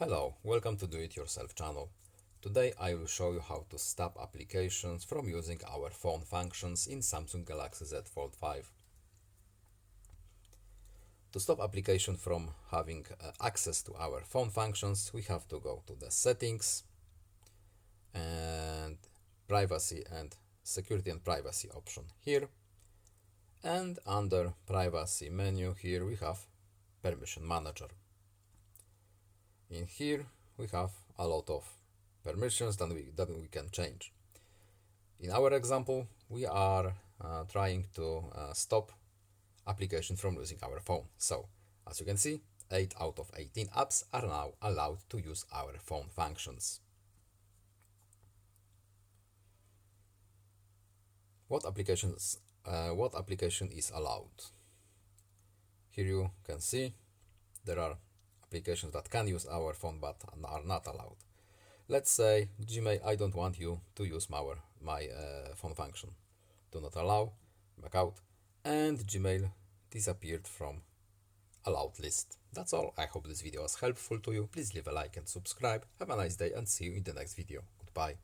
Hello, welcome to Do It Yourself channel. Today I will show you how to stop applications from using our phone functions in Samsung Galaxy Z Fold5. To stop application from having access to our phone functions, we have to go to the settings and privacy and security and privacy option here. And under privacy menu here we have permission manager. In here we have a lot of permissions that we can change. In our example, we are trying to stop application from using our phone. So, as you can see, 8 out of 18 apps are now allowed to use our phone functions. What application is allowed? Here you can see there are applications that can use our phone but are not allowed. Let's say Gmail, I don't want you to use my phone function. Do not allow, back out, and Gmail disappeared from allowed list. That's all. I hope this video was helpful to you. Please leave a like and subscribe. Have a nice day and see you in the next video. Goodbye.